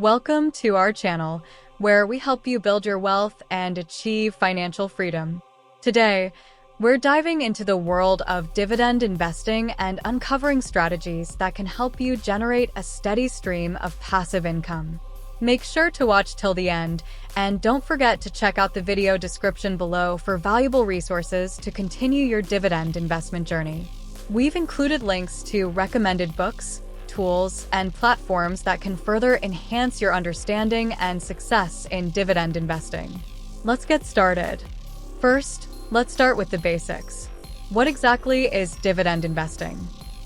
Welcome to our channel, where we help you build your wealth and achieve financial freedom. Today, we're diving into the world of dividend investing and uncovering strategies that can help you generate a steady stream of passive income. Make sure to watch till the end, and don't forget to check out the video description below for valuable resources to continue your dividend investment journey. We've included links to recommended books, tools, and platforms that can further enhance your understanding and success in dividend investing. Let's get started. First, let's start with the basics. What exactly is dividend investing?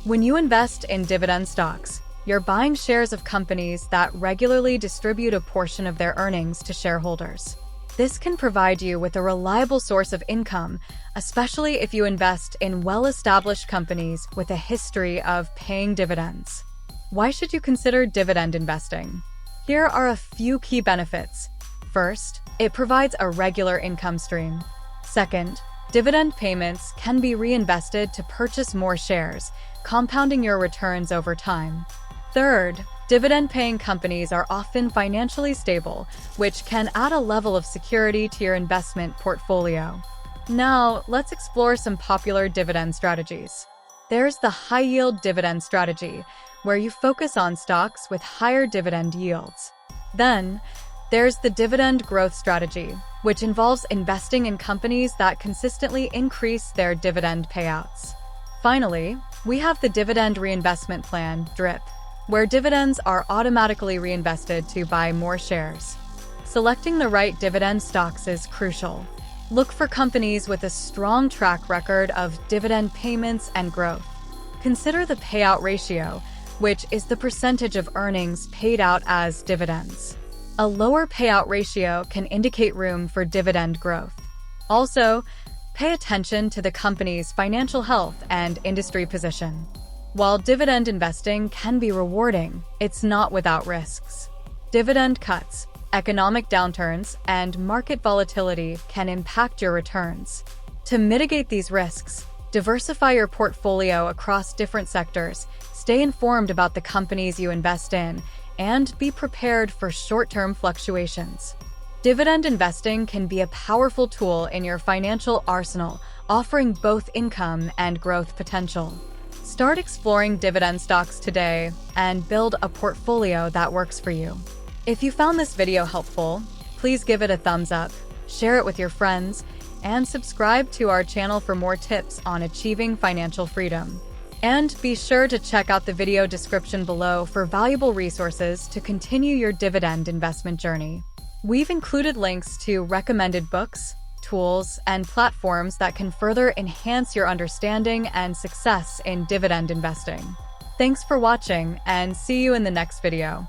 When you invest in dividend stocks, you're buying shares of companies that regularly distribute a portion of their earnings to shareholders. This can provide you with a reliable source of income, especially if you invest in well-established companies with a history of paying dividends. Why should you consider dividend investing? Here are a few key benefits. First, it provides a regular income stream. Second, dividend payments can be reinvested to purchase more shares, compounding your returns over time. Third, dividend-paying companies are often financially stable, which can add a level of security to your investment portfolio. Now, let's explore some popular dividend strategies. There's the high-yield dividend strategy, where you focus on stocks with higher dividend yields. Then, there's the dividend growth strategy, which involves investing in companies that consistently increase their dividend payouts. Finally, we have the dividend reinvestment plan, DRIP, where dividends are automatically reinvested to buy more shares. Selecting the right dividend stocks is crucial. Look for companies with a strong track record of dividend payments and growth. Consider the payout ratio, which is the percentage of earnings paid out as dividends. A lower payout ratio can indicate room for dividend growth. Also, pay attention to the company's financial health and industry position. While dividend investing can be rewarding, it's not without risks. Dividend cuts, economic downturns, and market volatility can impact your returns. To mitigate these risks, diversify your portfolio across different sectors, stay informed about the companies you invest in, and be prepared for short-term fluctuations. Dividend investing can be a powerful tool in your financial arsenal, offering both income and growth potential. Start exploring dividend stocks today and build a portfolio that works for you. If you found this video helpful, please give it a thumbs up, share it with your friends, and subscribe to our channel for more tips on achieving financial freedom. And be sure to check out the video description below for valuable resources to continue your dividend investment journey. We've included links to recommended books, tools, and platforms that can further enhance your understanding and success in dividend investing. Thanks for watching, and see you in the next video.